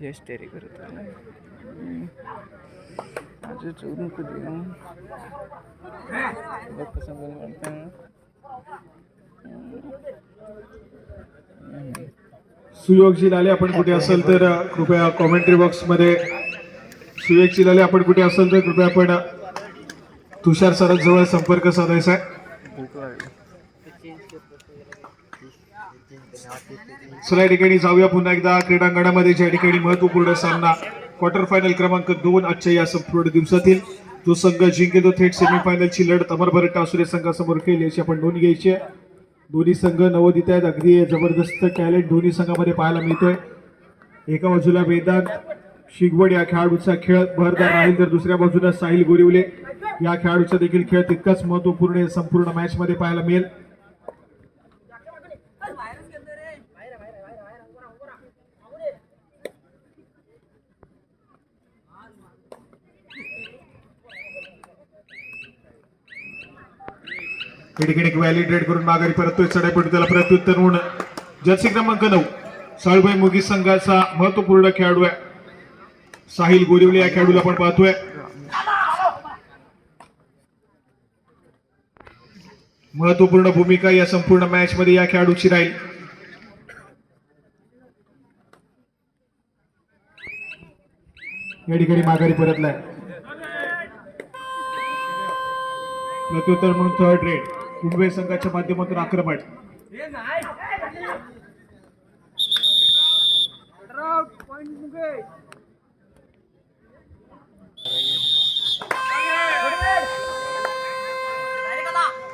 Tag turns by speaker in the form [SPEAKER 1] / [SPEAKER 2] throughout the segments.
[SPEAKER 1] हिस्टेरी करत आहे आज चोरून कधी बघ कसं बनवतं
[SPEAKER 2] सुयोगजी लाले आपण कुठे असेल तर कृपया कॉमेंट्री बॉक्स मध्ये सुयोगजी लाले आपण कुठे असेल तर कृपया आपण तुषार सरांजवळ संपर्क साधायचा आहे.
[SPEAKER 1] भूक लागली
[SPEAKER 2] चला या ठिकाणी जाऊया पुन्हा एकदा क्रीडांगणामध्ये ज्या ठिकाणी महत्वपूर्ण सामना क्वार्टर फायनल क्रमांक 2 आजच्या या संपूर्ण दिवसातील जो संघ जिंकेल तो थेट सेमीफायनलची लढत अमरभर टासुरे संघासमोर खेळेल याची आपण नोंद घ्यायची आहे. दोन्ही संघ नवोदित आहेत. अगदी जबरदस्त टॅलेंट दोन्ही संघामध्ये पाहायला मिळतोय. एका बाजूला वेदांत शिगवड या खेळाडूचा खेळ भरदार राहील तर दुसऱ्या बाजूला साहिल गोरिवले या खेळाडूचा देखील खेळ तितकाच महत्वपूर्ण संपूर्ण मॅच मध्ये पाहायला मिळेल. या ठिकाणी व्हॅलिड रेड करून माघारी परततोय चढाईपटू त्याला प्रत्युत्तर म्हणून जर्सी क्रमांक 9 साळुबाई मुगी संघाचा महत्वपूर्ण खेळाडू आहे साहिल गोरिवले या खेळाडूला आपण पाहतोय. महत्वपूर्ण भूमिका या संपूर्ण मॅच मध्ये या खेळाडूची राहील. या ठिकाणी माघारी परतलाय प्रत्युत्तर म्हणून थर्ड रेड कुंभे संघाच्या माध्यमातून आक्रमण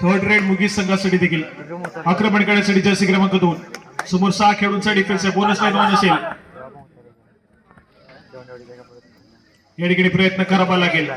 [SPEAKER 2] थर्ड रेड मुगी संघासाठी देखील आक्रमण करण्यासाठी जर्सी क्रमांक 2 समोर 6 खेळाडूंचा डिफेन्स आहे. बोनस लाईन ऑन असेल या ठिकाणी प्रयत्न करावा लागेल.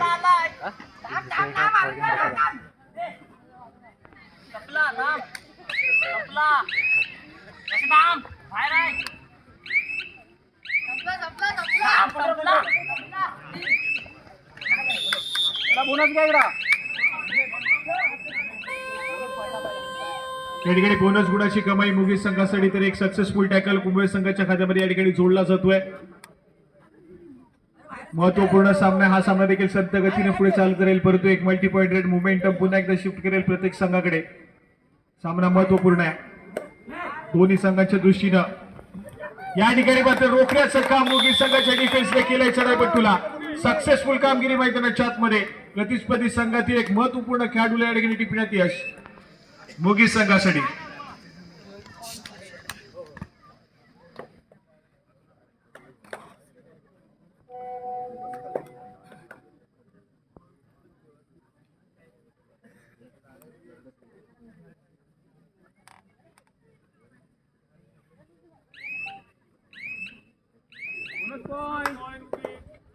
[SPEAKER 2] या ठिकाणी बोनस गुणाची कमाई मुगी संघासाठी तर एक सक्सेसफुल टॅकल कुंभे संघाच्या खात्यामध्ये या ठिकाणी जोडला जातोय. महत्वपूर्ण सामना हा सामना देखील संत गतीने पुढे चालत राहील परंतु एक मल्टी पॉइंट रेड मोमेंटम पुन्हा एकदा शिफ्ट करेल प्रत्येक संघाकडे. सामना महत्वपूर्ण आहे दोन्ही संघांच्या दृष्टीनं. या ठिकाणी मात्र रोखण्याचं काम मुगी संघाच्या डिफेन्सने केलंय चढाईपट्टूला. सक्सेसफुल कामगिरी मैदानाच्या आतमध्ये प्रतिस्पर्धी संघातील एक महत्वपूर्ण खेळाडूला या ठिकाणी टिपण्यात यश मुगी संघासाठी.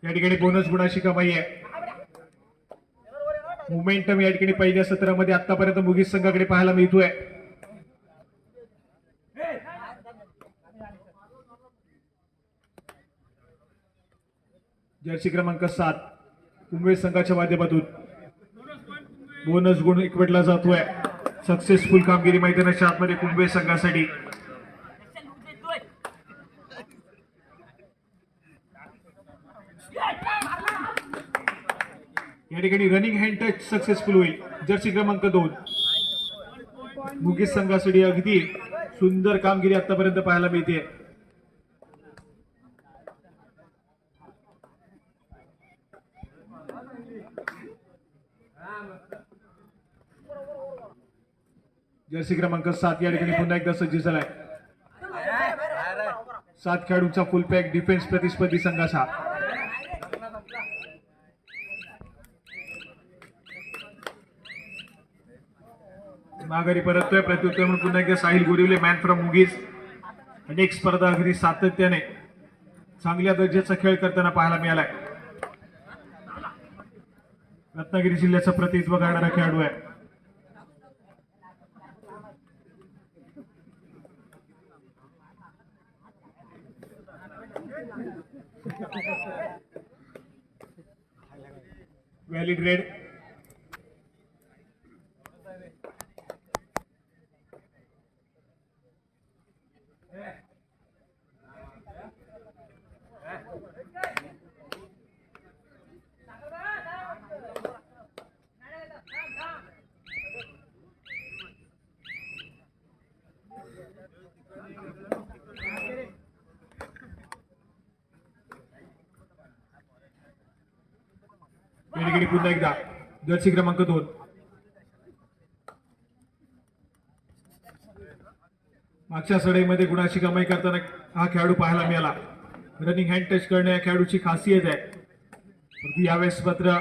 [SPEAKER 2] या ठिकाणी बोनस गुणाची कमाई आहे. मोमेंटम या ठिकाणी पहिल्या सत्रामध्ये आतापर्यंत मुगी संघाकडे पाहायला मिळतोय. जर्सी क्रमांक 7 कुंभे संघाच्या माध्यमातून बोनस गुण एकवटला जातोय. सक्सेसफुल कामगिरी मैदानाच्या आतमध्ये कुंभे संघासाठी. या ठिकाणी रनिंग हँड टच सक्सेसफुल होईल. जर्सी क्रमांक 2 मुगी संघासाठी अगदी सुंदर कामगिरी आतापर्यंत पाहायला मिळते. जर्सी क्रमांक 7 या ठिकाणी पुन्हा एकदा सज्ज झालाय. 7 खेळाडूंचा फुल पॅक डिफेन्स प्रतिस्पर्धी संघाचा. माघारी परततोय प्रत्युत्तर म्हणून पुन्हा एकदा साहिल गोरिवले मॅन फ्रॉम मुगीज. अनेक स्पर्धा अगदी सातत्याने चांगल्या दर्जाचा खेळ करताना पाहायला मिळालाय. रत्नागिरी जिल्ह्याचं प्रतिनिधित्व करणारा खेळाडू आहे. व्हॅलिड रेड या ठिकाणी पुन्हा एकदा जर्सी क्रमांक 2 मागच्या सडईमध्ये गुणाची कमाई करताना हा खेळाडू पाहायला मिळाला. रनिंग हँड टच करणे या खेळाडूची खासियत आहे, परंतु यावेळेस मात्र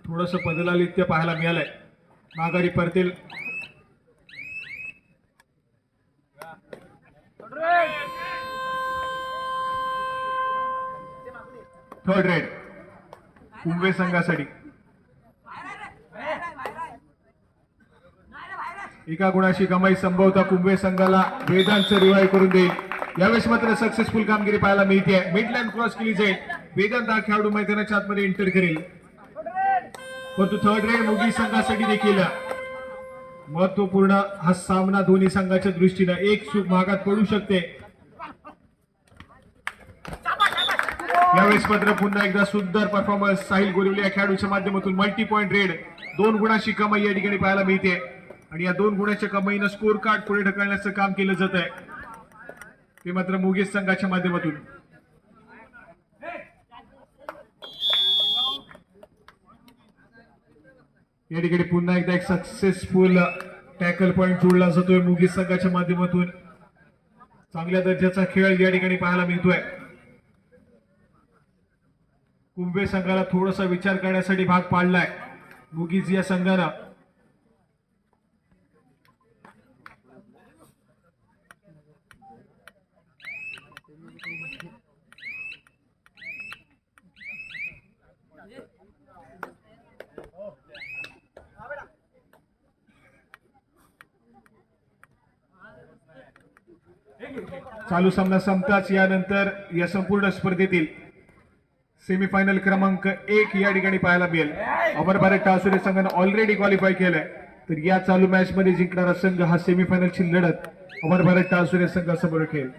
[SPEAKER 2] थोडंसं बदलालित्य पाहायला मिळालंय. माघारी परतेल थर्ड रेड कुंभे संघासाठी. एका गुणाची कमाई संभवता कुंभे संघाला वेदांचं रिवाईव्ह करून देईल. यावेळेस मात्र सक्सेसफुल कामगिरी पाहायला मिळते. मिडलाईन क्रॉस केली जाईल. वेदांत हा खेळाडू मैदानाच्या आतमध्ये एंटर करेल, परंतु थर्ड रेड मुगी संघासाठी देखील महत्वपूर्ण हा सामना दोन्ही संघाच्या दृष्टीनं. एक चूक भागात पडू शकते. यावेळेस मात्र पुन्हा एकदा सुंदर परफॉर्मन्स साहिल गोरिवले या खेळाडूच्या माध्यमातून. मल्टी पॉइंट रेड 2 गुणाची कमाई या ठिकाणी पाहायला मिळते आणि या 2 गुणाच्या कमाईनं स्कोर कार्ड पुढे ढकलण्याचं काम केलं जात आहे, ते मात्र मुगीस संघाच्या माध्यमातून. या ठिकाणी पुन्हा एकदा एक सक्सेसफुल टॅकल पॉइंट जोडला जातोय मुगीस संघाच्या माध्यमातून. चांगल्या दर्जाचा खेळ या ठिकाणी पाहायला मिळतोय. कुंभे संघाला थोडासा विचार करण्यासाठी भाग पाडलाय मुगीज या संघानं. चालू सामना संपताच यानंतर या संपूर्ण स्पर्धेतील सेमीफायनल क्रमांक 1 या ठिकाणी पाहायला मिळेल. अमर भारत टासुरे संघानं ऑलरेडी क्वालिफाय केलंय, तर या चालू मॅच मध्ये जिंकणारा संघ हा सेमीफायनलची लढत अमर भारत टासुरे संघासमोर खेळेल.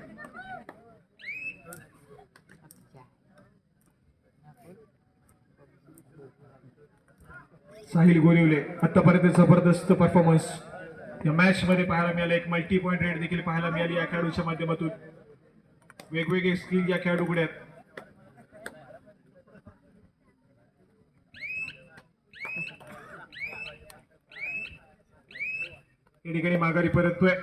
[SPEAKER 2] साहिल गोरिवले आतापर्यंत जबरदस्त परफॉर्मन्स या मॅच मध्ये पाहायला मिळाले. एक मल्टी पॉइंट रेड देखील पाहायला मिळाली या खेळाडूच्या माध्यमातून. वेगवेगळे स्किल या खेळाडूकडे आहेत. या ठिकाणी माघारी परततोय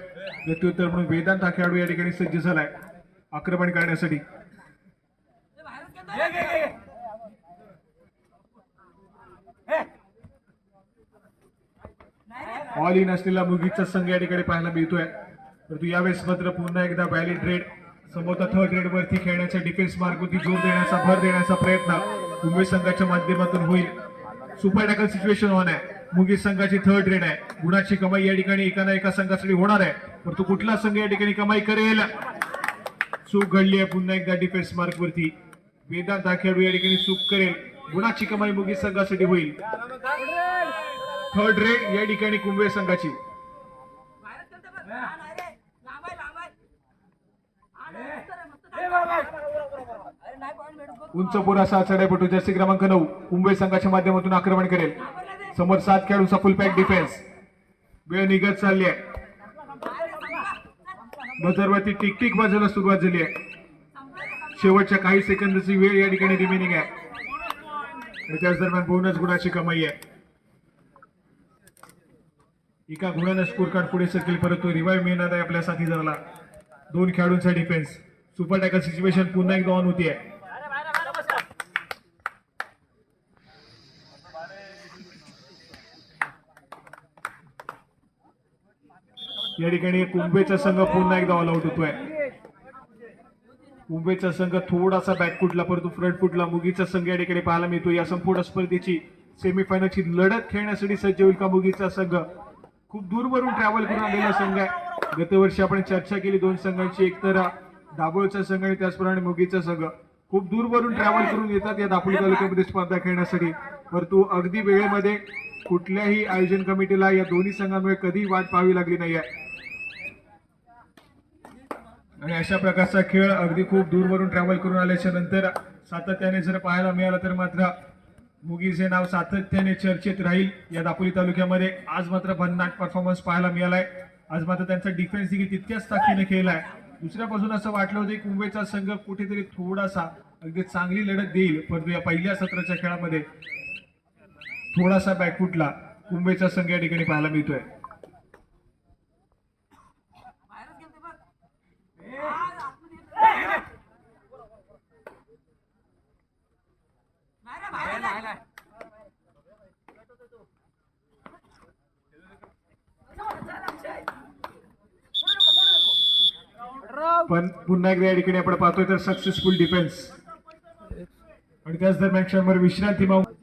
[SPEAKER 2] प्रत्युत्तर म्हणून वेदांत हा खेळाडू या ठिकाणी सज्ज झालाय आक्रमण करण्यासाठी. ऑल इन असलेला मुगीचा संघ या ठिकाणी पाहायला मिळतोय, परंतु यावेळेस मात्र पुन्हा एकदा व्हॅलिड रेड संभवतः थर्ड रेड वरती खेळण्याच्या डिफेन्स मार्गवरती जोर देण्याचा भर देण्याचा प्रयत्न मुंबई संघाच्या माध्यमातून होईल. सुपर टॅकल सिच्युएशन ऑन आहे. मुगीस संघाची थर्ड रेड आहे. गुणाची कमाई या ठिकाणी एका संघासाठी होणार आहे, परंतु कुठला संघ या ठिकाणी कमाई करेल. चूक घडली आहे पुन्हा एकदा डिफेन्स मार्क वरती. वेदांत हा खेळाडू या ठिकाणी चूक करेल. गुणाची कमाई मुगीस संघासाठी होईल. थर्ड रेड या ठिकाणी कुंभे संघाची. उंच पुरासा चढाईपटू जर्सी क्रमांक 9 कुंभे संघाच्या माध्यमातून आक्रमण करेल. समोर 7 खेळाडूंचा फुल पॅक डिफेन्स. वेळ निघत चालली आहे. बजरवरती टिक वाजायला सुरुवात झाली आहे. शेवटच्या काही सेकंदाची वेळ या ठिकाणी रिमेनिंग आहे आणि त्याच दरम्यान बोनस गुणाची कमाई आहे. एका गुणानं स्कोर कार्ड पुढे सरकेल, परंतु रिवाइव्ह मिळणार आहे आपल्या साथीदाराला. 2 खेळाडूंचा डिफेन्स. सुपर टॅकल सिच्युएशन पुन्हा एकदा ऑन होती आहे. या ठिकाणी कुंभेचा संघ पुन्हा एकदा ऑल आउट होतोय. कुंभेचा संघ थोडासा बॅकफुटला, परंतु फ्रंट फुटला मुगीचा संघ या ठिकाणी पाहायला मिळतो. या संपूर्ण स्पर्धेची सेमीफायनलची लढत खेळण्यासाठी सज्ज होईल का मुगीचा संघ? खूप दूरवरून ट्रॅव्हल करून आलेला संघ आहे. गतवर्षी आपण चर्चा केली 2 संघांची, एक तर दाभोळचा संघ आणि त्याचप्रमाणे मुगीचा संघ. खूप दूरवरून ट्रॅव्हल करून येतात या दापोली तालुक्यामध्ये स्पर्धा खेळण्यासाठी, परंतु अगदी वेळेमध्ये कुठल्याही आयोजन कमिटीला या दोन्ही संघांमुळे कधी वाट पाहावी लागली नाही आहे. आणि अशा प्रकारचा खेळ अगदी खूप दूरवरून ट्रॅव्हल करून आल्याच्या नंतर सातत्याने जर पाहायला मिळालं तर मात्र मुगीचे नाव सातत्याने चर्चेत राहील या दापोली तालुक्यामध्ये. आज मात्र भन्नाट परफॉर्मन्स पाहायला मिळालाय. आज मात्र त्यांचा डिफेन्स देखील तितक्याच ताकदीने खेळलाय. दुसऱ्या बाजूला असं वाटलं होतं की कुंभेचा संघ कुठेतरी थोडासा अगदी चांगली लढत देईल, परंतु या पहिल्या सत्राच्या खेळामध्ये थोडासा बॅकफुटला कुंभेचा संघ या ठिकाणी पाहायला मिळतोय. पण पुन्हा एकदा या ठिकाणी आपण पाहतोय तर सक्सेसफुल डिफेन्स आणि त्याच दरम्यान क्षणभर विश्रांती मागून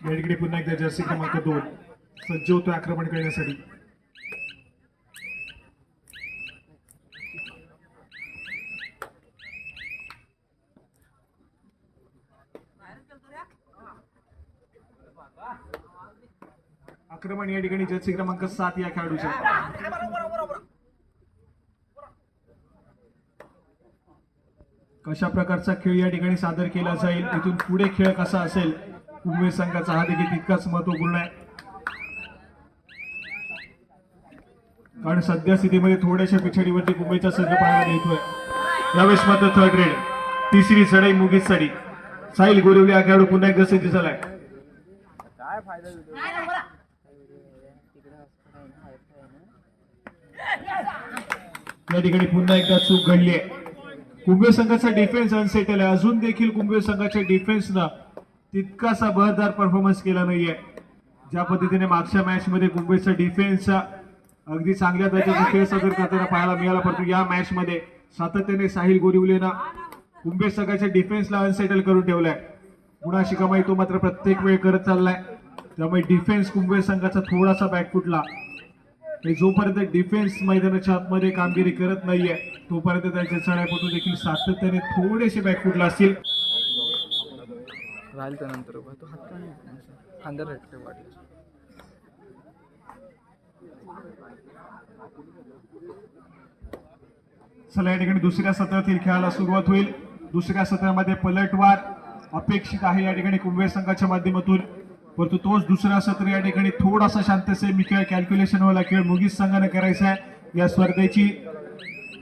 [SPEAKER 2] या ठिकाणी पुन्हा एकदा जर्सी क्रमांक 2 सज्ज होतो आक्रमण करण्यासाठी. आक्रमण या ठिकाणी जर्सी क्रमांक 7 या खेळाडूचे. कशा प्रकारचा खेळ या ठिकाणी सादर केला जाईल, इथून पुढे खेळ कसा असेल, कुंभे संघाचा हा देखील तितकाच महत्वपूर्ण आहे. कारण सध्या स्थितीमध्ये थोड्याशा पिछाडीवरती कुंभेचा संघ पाहायला मिळतोय. यावेळेस मात्र थर्ड रेड तिसरी चढाई मुगीसाठी साहिल गोरिवले हा खेळाडू पुन्हा एकदा सज्ज झालाय. या ठिकाणी पुन्हा एकदा चूक घडली आहे. कुंभे संघाचा डिफेन्स अनसेटल आहे. अजून देखील कुंभे संघाच्या डिफेन्सनं तितकासा बहरदार परफॉर्मन्स केला नाहीये. ज्या पद्धतीने मागच्या मॅच मध्ये कुंभेचा डिफेन्स अगदी चांगल्या दर्जाचा खेळ सादर करताना पाहायला मिळाला, परंतु या मॅच मध्ये सातत्याने साहिल गोरिवलेनं कुंभे संघाच्या डिफेन्सला अनसेटल करून ठेवलाय. गुणाची कमाई तो मात्र प्रत्येक वेळ करत चाललाय. त्यामुळे डिफेन्स कुंभे संघाचा थोडासा बॅकफुटला. जोपर्यंत डिफेन्स मैदानाच्या आतमध्ये कामगिरी करत नाहीये तोपर्यंत त्यांचे चढाईपटू देखील सातत्याने थोडेसे बॅकफुटला असतील.
[SPEAKER 1] राहील त्यानंतर तो हात का नाही खांद्याला वाटलं.
[SPEAKER 2] चला या ठिकाणी दुसऱ्या सत्रातील खेळाला सुरुवात होईल. दुसऱ्या सत्रामध्ये पलटवार अपेक्षित आहे या ठिकाणी कुंभे संघाच्या माध्यमातून, परंतु तोच दुसरा सत्र या ठिकाणी थोडासा शांततेने खेळ कॅल्क्युलेशन वाला खेळ मुगीस संघाने करायचा आहे. या स्पर्धेची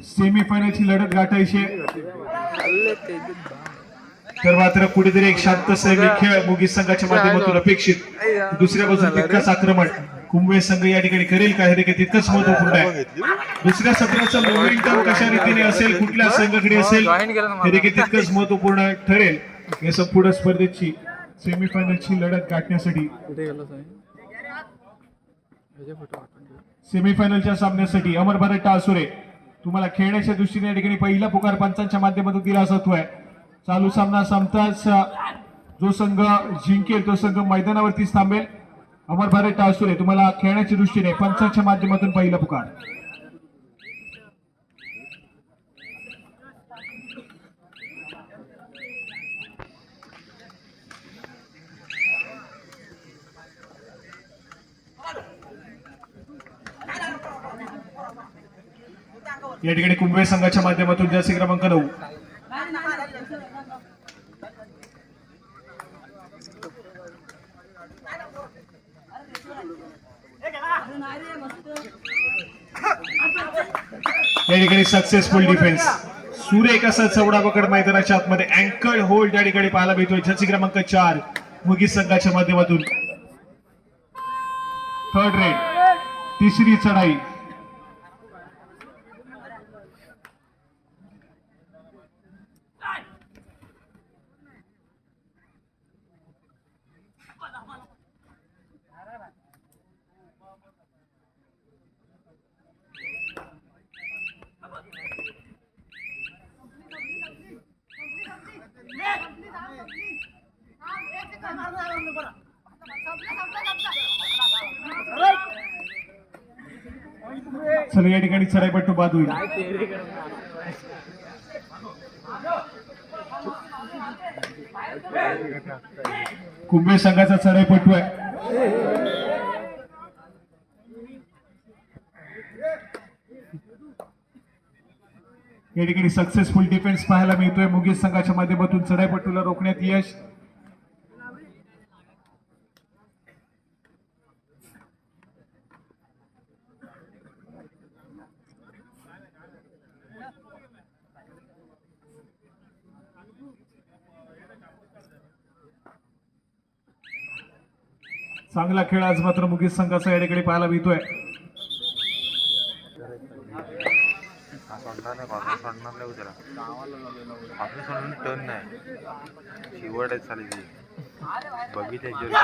[SPEAKER 2] सेमीफायनलची लढत गाठायची तर मात्र कुठेतरी एक शांत सैनिक खेळ मुगीस संघाच्या माध्यमातून अपेक्षित. दुसऱ्या बाजूला तितकंच आक्रमण कुंभे संघ या ठिकाणी करेल का हे देखील तितकंच महत्वपूर्ण आहे. दुसऱ्या सत्राचं मोमेंटम कशा रीतीने असेल, कुठल्या संघाकडे असेल हे देखील तितकंच महत्वपूर्ण ठरेल या संपूर्ण स्पर्धेची सेमीफायनलची लढत गाठण्यासाठी. सेमीफायनलच्या सामन्यासाठी अमर भारत टाळसुरे तुम्हाला खेळण्याच्या दृष्टीने या ठिकाणी पहिला पुकार पंचांच्या माध्यमातून दिला जातोय. चालू सामना संपताच जो संघ जिंकेल तो संघ मैदानावरतीच थांबेल. अमर भारत टाळसुरे तुम्हाला खेळण्याच्या दृष्टीने पंचांच्या माध्यमातून पहिला पुकार. या ठिकाणी कुंभे संघाच्या माध्यमातून जर्सी क्रमांक 9 या ठिकाणी सक्सेसफुल डिफेन्स. सुरेख असा चौडा पकड मैदानाच्या आतमध्ये अँकल होल्ड या ठिकाणी पाहायला मिळतोय जर्सी क्रमांक 4 मुगीस संघाच्या माध्यमातून. थर्ड रेड तिसरी चढाई. चला या ठिकाणी चढाईपट्टू बाद होईल. कुंभे संघाचा चढाईपट्टू आहे. या ठिकाणी सक्सेसफुल डिफेन्स पाहायला मिळतोय मुगीस संघाच्या माध्यमातून चढाईपटूला रोखण्यात यश. चांगला खेळ आज मात्र मुगीस संघाचा या ठिकाणी पाहायला मिळतोय.
[SPEAKER 3] सोडणार नाही उद्याला आपलं सोडून टर्न नाही शिवड आहे चालेल ती बघितल्या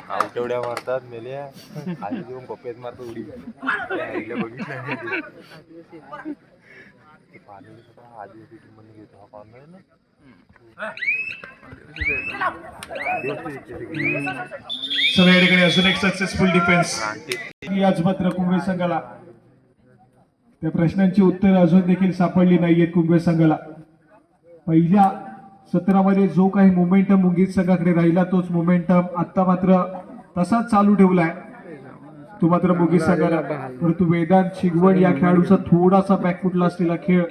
[SPEAKER 3] आवटेवड्या मारतात मेल्या खाली देऊन पप्प्यात मारतो उडी बघितलं आधी टीममध्ये घेतो हा पाहून ना
[SPEAKER 2] चला या ठिकाणी अजून एक सक्सेसफुल डिफेन्स आज मात्र कुंभे संघाला. त्या प्रश्नांची उत्तर अजून देखील सापडली नाहीयेत कुंभे संघाला. पहिल्या सत्रामध्ये जो काही मोमेंटम मुंगीस संघाकडे राहिला तोच मोमेंटम आता मात्र तसाच चालू ठेवलाय तो मात्र मुंगीस संघाला. परंतु वेदांत शिगवड या खेळाडूचा थोडासा बॅकफुटला असलेला खेळ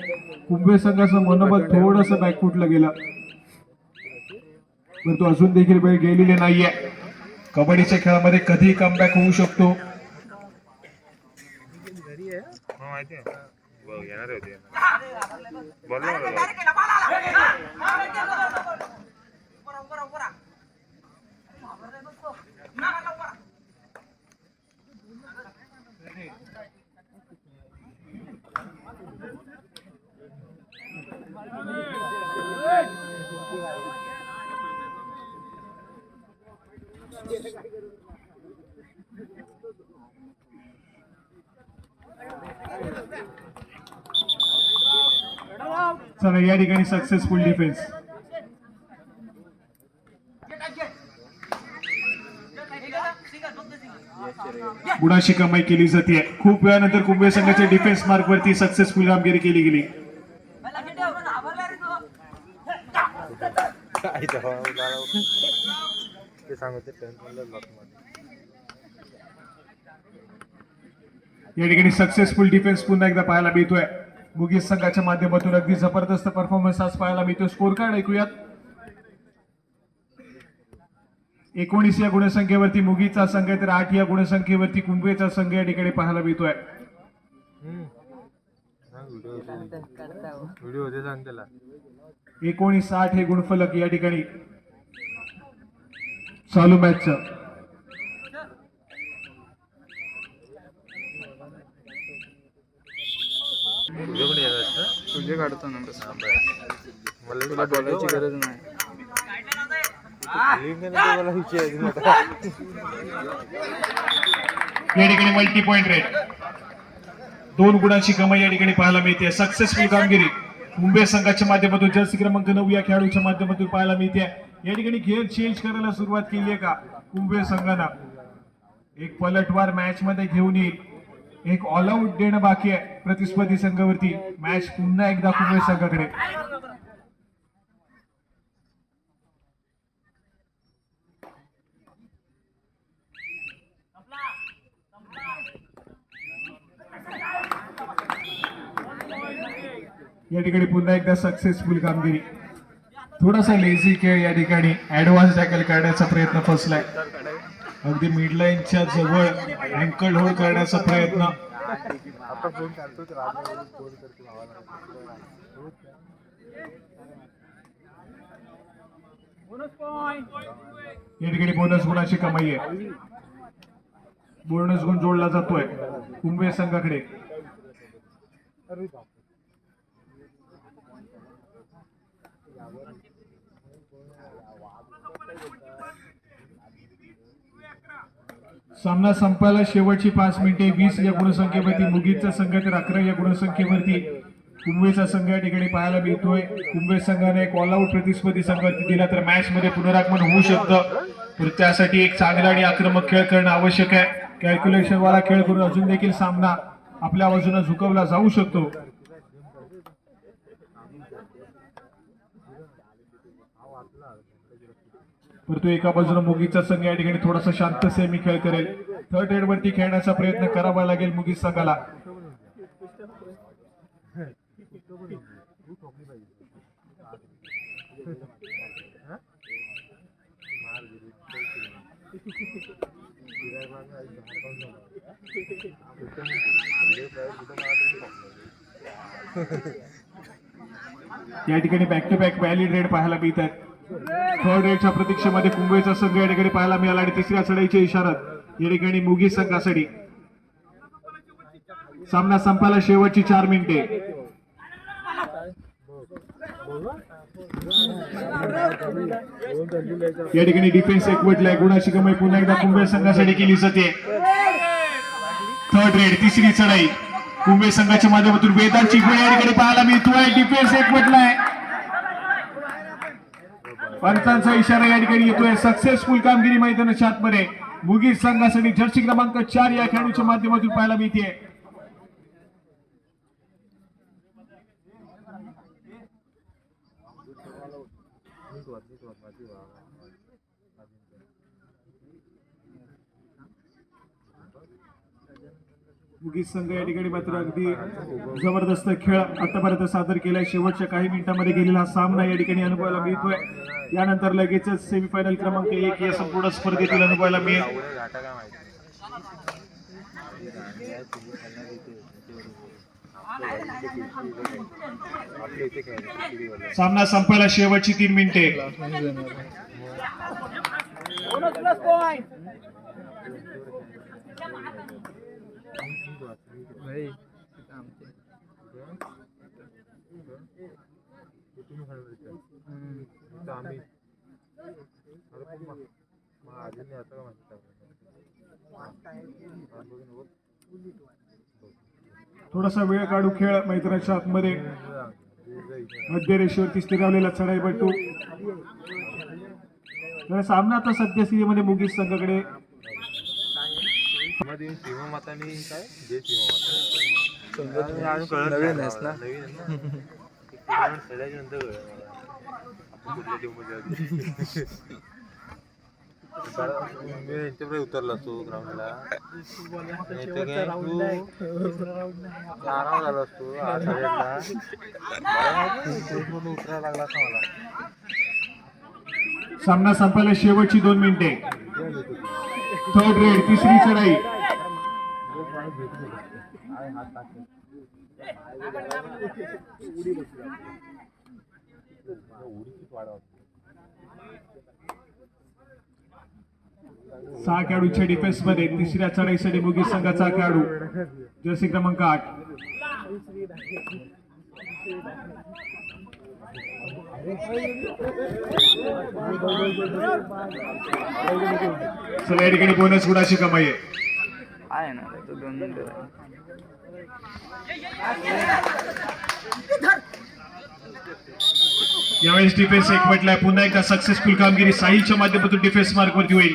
[SPEAKER 2] कुंभे संघाचं मनोबल थोडंसं बॅकफुटला गेलं. परंतु अजून देखील वेळ गेलेली नाहीये. कबड्डीच्या खेळामध्ये कधी कमबॅक होऊ शकतो.
[SPEAKER 3] माहिती आहे येणार होते बोल
[SPEAKER 2] चला या ठिकाणी सक्सेसफुल डिफेन्स. गुणाची कमाई केली जाते. खूप वेळानंतर कुंभे संघाच्या डिफेन्स मार्क वरती सक्सेसफुल कामगिरी केली गेली. या ठिकाणी सक्सेसफुल डिफेन्स पुन्हा एकदा पाहायला मिळतोय मुगीस संघाच्या माध्यमातून. अगदी जबरदस्त परफॉर्मन्स आज पाहायला मिळतोय. स्कोर कार्ड ऐकूयात. 19 या गुणसंख्येवरती मुगीचा संघ तर 8 या गुणसंख्येवरती कुंभेचा संघ या ठिकाणी पाहायला मिळतोय.
[SPEAKER 3] व्हिडिओ होते सांग त्याला
[SPEAKER 2] 19-8 हे गुणफलक या ठिकाणी चालू मॅचचं.
[SPEAKER 1] तुझे काढतो ना बस तुला बोलायची गरज नाही.
[SPEAKER 2] या ठिकाणी मल्टी पॉइंट रेट 2 गुणांची कमाई या ठिकाणी पाहायला मिळते. सक्सेसफुल कामगिरी मुंबई संघाच्या माध्यमातून जर्सी क्रमांक 9 या खेळाडूच्या माध्यमातून पाहायला मिळते. या ठिकाणी गेअर चेंज करायला सुरुवात केली आहे का कुंभे संघानं. एक पलटवार मॅच मध्ये घेऊन येईल. एक ऑल आउट देणं बाकी आहे प्रतिस्पर्धी संघावरती. मॅच पुन्हा एकदा कुंभे संघाकडे. या ठिकाणी पुन्हा एकदा सक्सेसफुल कामगिरी. थोडासा लेझी खेळ या ठिकाणी ऍडव्हान्स टॅकल करण्याचा प्रयत्न फसलाय. अगदी मिडलाईनच्या जवळ अँकल होल्ड करण्याचा प्रयत्न. या ठिकाणी बोनस गुणाची कमाई आहे. बोनस गुण जोडला जातोय कुंभे संघाकडे. सामना संपायला शेवटची 5 मिनिटे. 20 या गुणसंख्येवरती मुगीचा संघ तर 11 या गुणसंख्येवरती कुंभेचा संघ या ठिकाणी पाहायला मिळतोय. कुंभे संघाने एक ऑल आउट प्रतिस्पर्धी संघावरती दिला तर मॅच मध्ये पुनरागमन होऊ शकतं. तर त्यासाठी एक चांगला आणि आक्रमक खेळ करणं आवश्यक आहे. कॅल्क्युलेशन वाला खेळ करून अजून देखील सामना आपल्या बाजूने झुकवला जाऊ शकतो. परंतु एका बाजूने मुगीचा संघ या ठिकाणी थोडासा शांत सेमी खेळ करेल. थर्ड हेड वरती खेळण्याचा प्रयत्न करावा लागेल मुगीस संघाला. या ठिकाणी back to back valid raid पाहायला मिळतात. थर्ड रेडच्या प्रतीक्षेमध्ये कुंभेचा संघ या ठिकाणी पाहायला मिळाला आणि तिसऱ्या चढाईच्या इशारात या ठिकाणी मुगी संघासाठी सामना संपायला शेवटची 4 मिनिटे. या ठिकाणी डिफेन्स एकवटलाय. गुणाची कमाई पुन्हा एकदा कुंभे संघासाठी केली जाते. थर्ड रेड तिसरी चढाई कुंभे संघाच्या माध्यमातून वेदांची गुण या ठिकाणी पाहायला मिळतोय. डिफेन्स एकवटलाय. पंचांचा इशारा या ठिकाणी येतोय. सक्सेसफुल कामगिरी मैदानाच्या आतमध्ये मुगी संघासाठी जर्सी क्रमांक 4 या खेळाडूच्या माध्यमातून पाहायला मिळते. मुगी संघ या ठिकाणी मात्र अगदी जबरदस्त खेळ आतापर्यंत सादर केलाय. शेवटच्या काही मिनिटांमध्ये गेलेला हा सामना या ठिकाणी अनुभवायला मिळतोय. यानंतर लगेचच सेमीफायनल क्रमांक 1 या संपूर्ण स्पर्धेतील अनुभवायला मिळेल. सामना संपायला शेवटची 3 मिनिटे. थोडासा वेळ काढू खेळ मैदानाच्या आतमध्ये. मध्य रेषेवरती स्थिरावलेला चढाईपट्टू. सामना आता सद्यस्थितीमध्ये मुगी संघाकडे
[SPEAKER 3] मातानी काय जे यांच्याकडे उतरला असतो ग्राउंडला आराम झाला असतो. उतरायला लागला असता मला.
[SPEAKER 2] सामना संपायला शेवटची 2 मिनिटे. थर्ड रेड तिसरी चढाई. सहा खेळाडूच्या डिफेन्स मध्ये तिसऱ्या चढाईसाठी मुगी संघाचा खेळाडू जर्सी क्रमांक 8. चला या ठिकाणी बोनस गुणाची कमाई आहे ना. तो 2 मिनिटं यावेळेस डिफेन्स एकवटलाय. पुन्हा एकदा सक्सेसफुल कामगिरी साहिलच्या माध्यमातून डिफेन्स मार्क वरती होईल.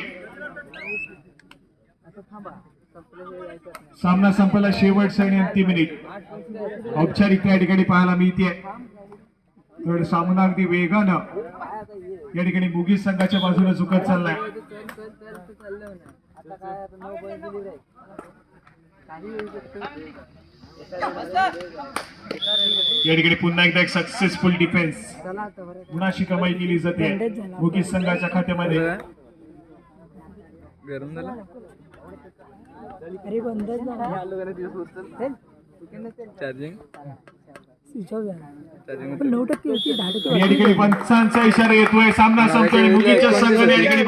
[SPEAKER 2] सामना संपला शेवटचा आणि अंतिम मिनिट. औपचारिकता या ठिकाणी पाहायला मिळते. तर सामना अगदी वेगानं या ठिकाणी मुगी संघाच्या बाजूने झुकत चाललाय. या ठिकाणी पुन्हा एकदा एक सक्सेसफुल डिफेन्स गुणाची कमाई केली जाते मुगी संघाच्या खात्यामध्ये. या ठिकाणी पंचांचा इशारा येतोय. सामना संपतोय. मुगीच्या संघाने या ठिकाणी